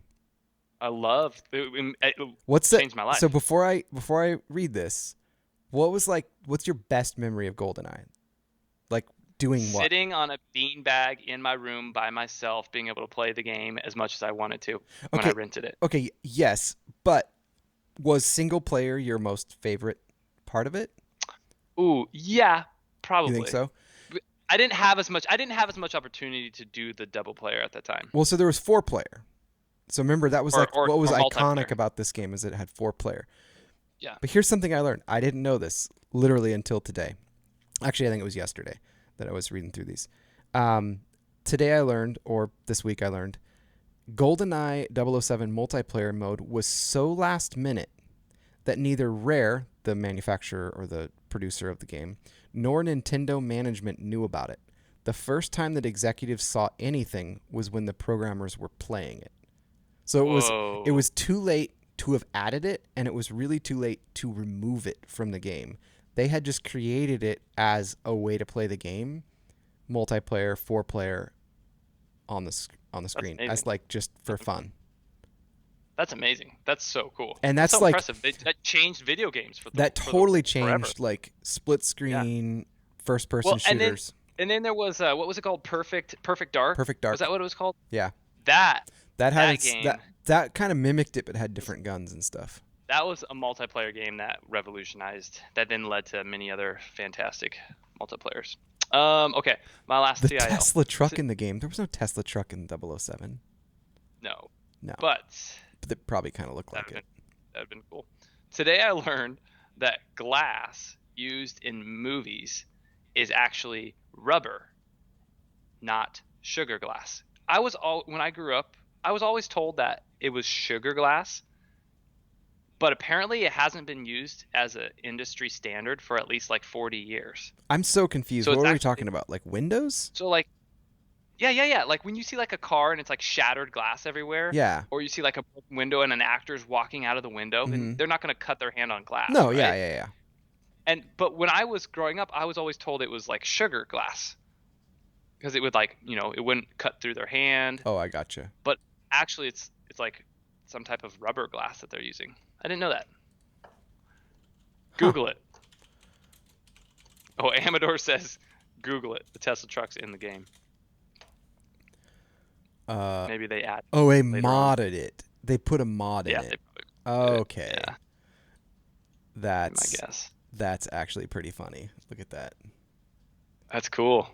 I loved it. What's the Changed my So life. before I read this, what's your best memory of GoldenEye? Like doing what? Sitting on a beanbag in my room by myself, being able to play the game as much as I wanted to when I Okay. rented it. Okay, yes, but was single player your most favorite part of it? Ooh, yeah, You think probably. so? I didn't have as much. I didn't have as much opportunity to do the double player at that time, Well, so there was four player. So remember that was like what was or iconic multiplayer. about this game is it had four player. Yeah. But here's something I learned. I didn't know this literally until today. Actually, I think it was yesterday that I was reading through these. Today I learned, or this week I learned, GoldenEye 007 multiplayer mode was so last minute that neither Rare, the manufacturer or the producer of the game, nor Nintendo management knew about it. The first time that executives saw anything was when the programmers were playing it. So it Whoa. was too late to have added it, and it was really too late to remove it from the game. They had just created it as a way to play the game, multiplayer, four player on the That's screen, as amazing. like just for fun. That's amazing. That's so cool. And That's that's so like impressive. That changed video games that totally forever. changed like split Yeah. screen first person Well, shooters. and then there was what was it called? Perfect Dark. Perfect Was that Dark. what it was called? Yeah. That That had that its game that kind of mimicked it but had was different guns and stuff. that was a multiplayer game that revolutionized. That then led to many other fantastic multiplayers. Okay, my last The TIL. Tesla truck in the game. There was no Tesla truck in 007. No, No. but But it probably kind of looked that'd like have it. that'd have been cool. Today I learned that glass used in movies is actually rubber, not sugar glass. When I grew up, I was always told that it was sugar glass, but apparently it hasn't been used as an industry standard for at least like 40 years. I'm so confused. So What it's are we actually talking about? Like Windows? so like yeah. Like when you see like a car and it's like shattered glass everywhere, Yeah. or you see like a broken window and an actor's walking out of the window, and Hmm. they're not going to cut their hand on glass, No, yeah, right? yeah, yeah. But when I was growing up, I was always told it was like sugar glass because it would like it wouldn't cut through their hand. Oh, I gotcha. But actually, it's like some type of rubber glass that they're using. I didn't know that. Huh. Google it. Oh, Amador says, Google it. The Tesla truck's in the game. Maybe they add Oh, they later on. modded it. They put a mod in Yeah, it. they probably did it. Okay. Yeah, That's my guess. that's actually pretty funny. Look at that. That's cool.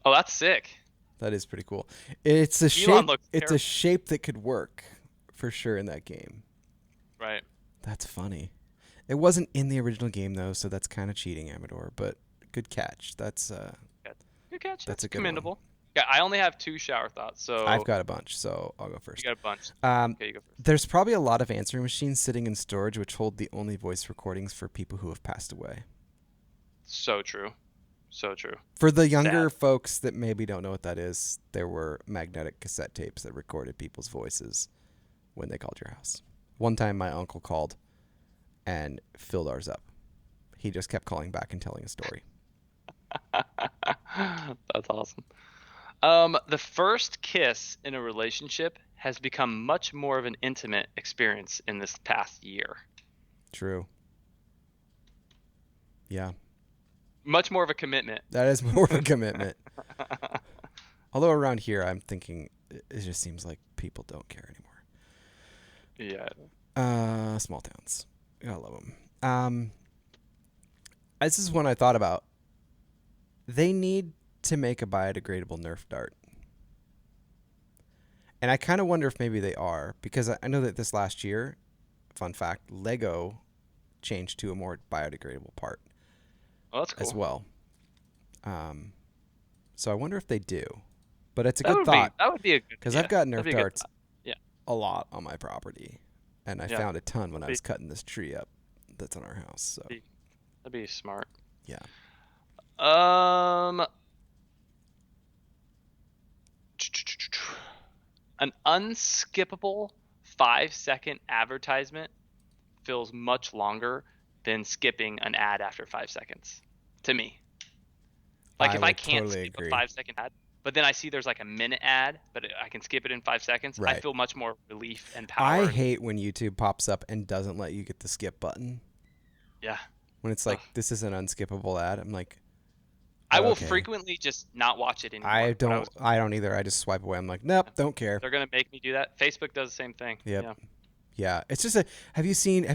Oh, that's sick. That is pretty cool. It's a Elon shape. looks It's a terrible. shape that could work for sure in that game. Right. That's funny. It wasn't in the original game though, so that's kind of cheating, Amador. But good catch. That's Good catch. that's a good commendable. one. Yeah, I only have 2 shower thoughts, so I've got a bunch, so I'll go you first. got a bunch. Um, Okay, you go first. there's probably a lot of answering machines sitting in storage which hold the only voice recordings for people who have passed away. So true. So true. For the younger Sad. folks that maybe don't know what that is, there were magnetic cassette tapes that recorded people's voices when they called your house. One time my uncle called and filled ours up. He just kept calling back and telling a story. That's awesome. The first kiss in a relationship has become much more of an intimate experience in this past year. True. Yeah. Much more of a commitment. That is more of a commitment. Although around here, I'm thinking it just seems like people don't care anymore. Yeah. Small towns. Gotta love them. This is one I thought about. They need to make a biodegradable Nerf dart. And I kind of wonder if maybe they are, because I know that this last year, fun fact, Lego changed to a more biodegradable part Oh, that's cool. as well. So I wonder if they do. But it's a That good would thought, that would be a good. because Yeah, I've got that'd Nerf be a good darts thought. Yeah. a lot on my property. And I Yeah. found a ton when I Be- was cutting this tree up that's on our house. So, Be- That'd be smart. yeah. Um, an unskippable 5-second advertisement feels much longer than skipping an ad after 5 seconds to me. Like I if I would can't totally skip agree. a 5-second ad, but then I see there's like a minute ad, but I can skip it in 5 seconds, I Right. feel much more relief and power. I hate when YouTube pops up and doesn't let you get the skip button. Yeah. When it's like, Ugh. this is an unskippable ad. I'm like, I will okay. frequently just not watch it anymore. I when don't. was- I don't either. I just swipe away. I'm like, nope, don't care. They're gonna make me do that. Facebook does the same thing. Yep. Yeah. Yeah. It's just a. Have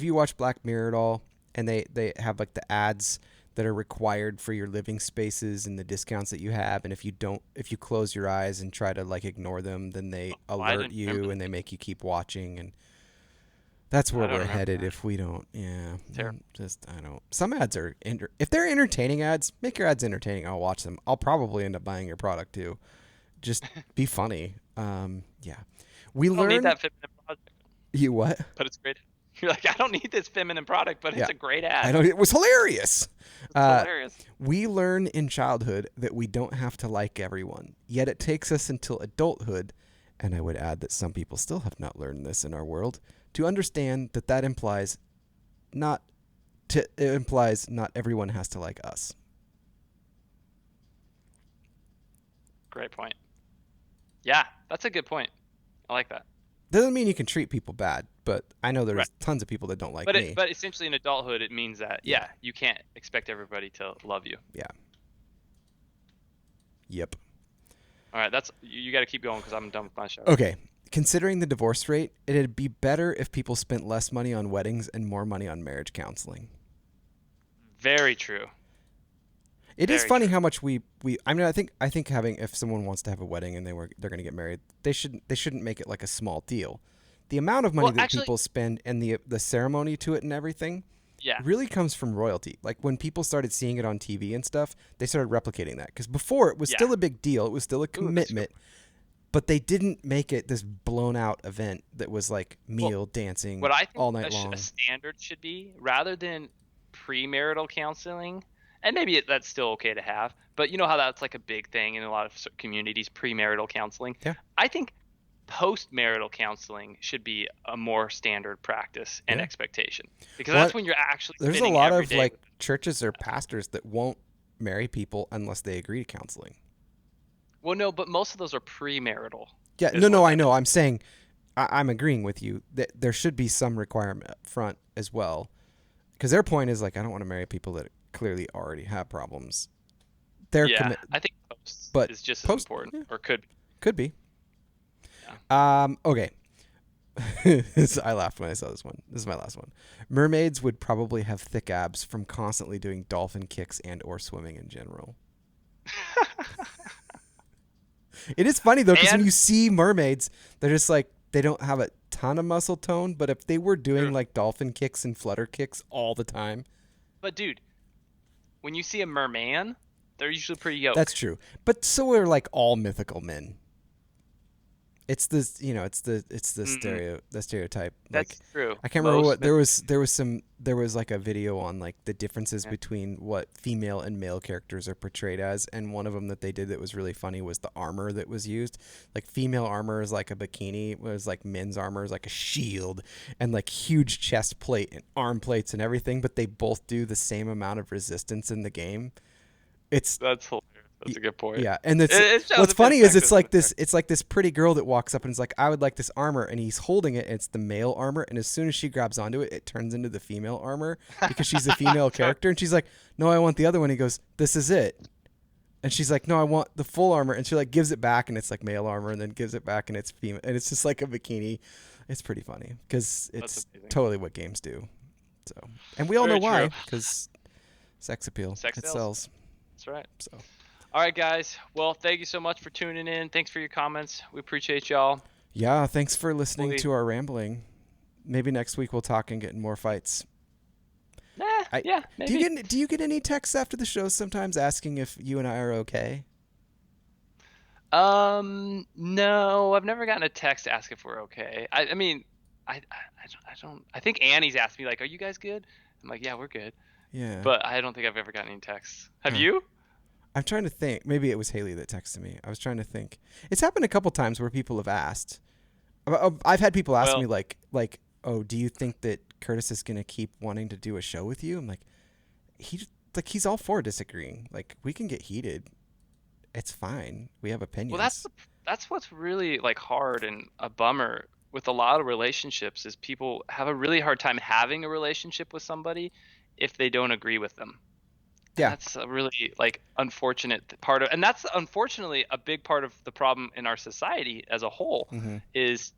you watched Black Mirror at all? And they have like the ads that are required for your living spaces and the discounts that you have. And if you close your eyes and try to like ignore them, then they Oh, I alert didn't you remember and they make you keep watching. And that's where I don't we're remember headed that. if we don't. Yeah. Terrible. I don't. Some ads are. If they're entertaining ads, make your ads entertaining. I'll watch them. I'll probably end up buying your product too. Just be funny. Yeah. We I don't need learned. that feminine product, You what? but it's great. You're like, I don't need this feminine product, but Yeah. it's a great ad. I don't. It was hilarious. It's hilarious. We learn in childhood that we don't have to like everyone. Yet it takes us until adulthood, and I would add that some people still have not learned this in our world, to understand that implies not everyone has to like us. Great point. Yeah, that's a good point. I like that. Doesn't mean you can treat people bad, but I know there's Right. tons of people that don't like But me. but essentially in adulthood, it means that Yeah. you can't expect everybody to love you. Yeah. Yep. All right, that's you got to keep going because I'm done with my show. Okay. Considering the divorce rate, it'd be better if people spent less money on weddings and more money on marriage counseling. Very true. It is Very funny true. how much we I mean I think having if someone wants to have a wedding and they're going to get married, they shouldn't make it like a small deal. The amount of money Well, that actually, people spend and the ceremony to it and everything yeah. really comes from royalty. Like when people started seeing it on TV and stuff, they started replicating that cuz before it was Yeah. still a big deal, it was still a Ooh, that's a good commitment, but they didn't make it this blown out event that was like Well, meal, dancing what I think all night long. a standard should be, rather than premarital counseling, and maybe that's still okay to have, but you know how that's like a big thing in a lot of communities, premarital counseling. Yeah. I think post-marital counseling should be a more standard practice and Yeah. expectation, because Well, that's when you're actually there's a spending lot every of day like with them. churches or pastors that won't marry people unless they agree to counseling. Well, no, but most of those are premarital. Yeah, Is no, what I I know. meant. I'm saying I'm agreeing with you that there should be some requirement up front as well, because their point is like I don't want to marry people that clearly already have problems. They're Yeah, commit, I think post but is just as post important, yeah, or could be. could be. Yeah. Okay. I laughed when I saw this one. This is my last one. Mermaids would probably have thick abs from constantly doing dolphin kicks and or swimming in general. It is funny though, because when And you see mermaids, they're just like they don't have a ton of muscle tone, but if they were doing true. like dolphin kicks and flutter kicks all the time, But dude, when you see a merman, they're usually pretty that's yoked. true. But so are like all mythical men. It's this, it's the Mm-mm. stereotype. Like That's true. I can't remember Most what mythical. there was like a video on like the differences Yeah. between what female and male characters are portrayed as, and one of them that they did that was really funny was the armor that was used. Like female armor is like a bikini, whereas like men's armor is like a shield and like huge chest plate and arm plates and everything, but they both do the same amount of resistance in the game. It's That's hilarious. That's a good point. yeah, and it's It shows what's a bit of funny is it's like sexism there. this. It's like this pretty girl that walks up and is like, "I would like this armor," and he's holding it. And it's the male armor, and as soon as she grabs onto it, it turns into the female armor because she's a female character, and she's like, "No, I want the other one." He goes, "This is it," and she's like, "No, I want the full armor," and she like gives it back, and it's like male armor, and then gives it back, and it's female, and it's just like a bikini. It's pretty funny because That's it's amazing. totally what games do. So, and we all Very know why true. because sex appeal. Sex It sells. sells. That's right. So. All right, guys. Well, thank you so much for tuning in. Thanks for your comments. We appreciate y'all. Yeah, thanks for listening We- to our rambling. Maybe next week we'll talk and get in more fights. Nah, I yeah, maybe. do you get any texts after the show sometimes asking if you and I are okay? No, I've never gotten a text to ask if we're okay. I mean, I don't. I think Annie's asked me like, "Are you guys good?" I'm like, "Yeah, we're good," Yeah. but I don't think I've ever gotten any texts. Have Huh. you? I'm trying to think. Maybe it was Haley that texted me. I was trying to think. It's happened a couple times where people have asked. I've had people ask Well, me like, "Oh, do you think that Curtis is going to keep wanting to do a show with you?" I'm like, he's all for disagreeing. Like we can get heated. It's fine. We have opinions. well, that's what's really like hard and a bummer with a lot of relationships is people have a really hard time having a relationship with somebody if they don't agree with them. And Yeah. that's a really like unfortunate part of, and that's unfortunately a big part of the problem in our society as a whole Mhm. is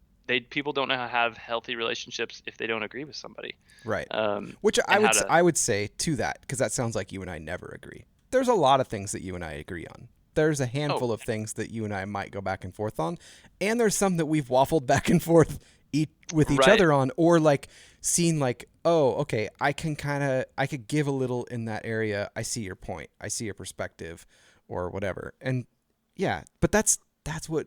people don't know how to have healthy relationships if they don't agree with somebody. Right. Um, Which and how to, I would say to that because that sounds like you and I never agree. There's a lot of things that you and I agree on. There's a oh, handful of things that you and I might go back and forth on, and there's some that we've waffled back and forth with each right, other on, or like seen like, oh, okay, I could give a little in that area. I see your point. I see your perspective, or whatever. And yeah, but that's what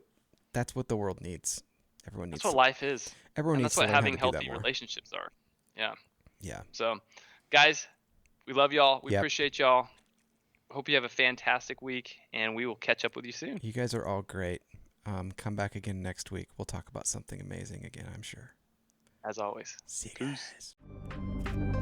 the world needs. Everyone that's needs what life is, everyone and needs that's to what learn how to having do that healthy more. relationships are. Yeah. Yeah. So, guys, we love y'all. We Yep. appreciate y'all. Hope you have a fantastic week, and we will catch up with you soon. You guys are all great. Come back again next week. We'll talk about something amazing again, I'm sure. As always. See you guys.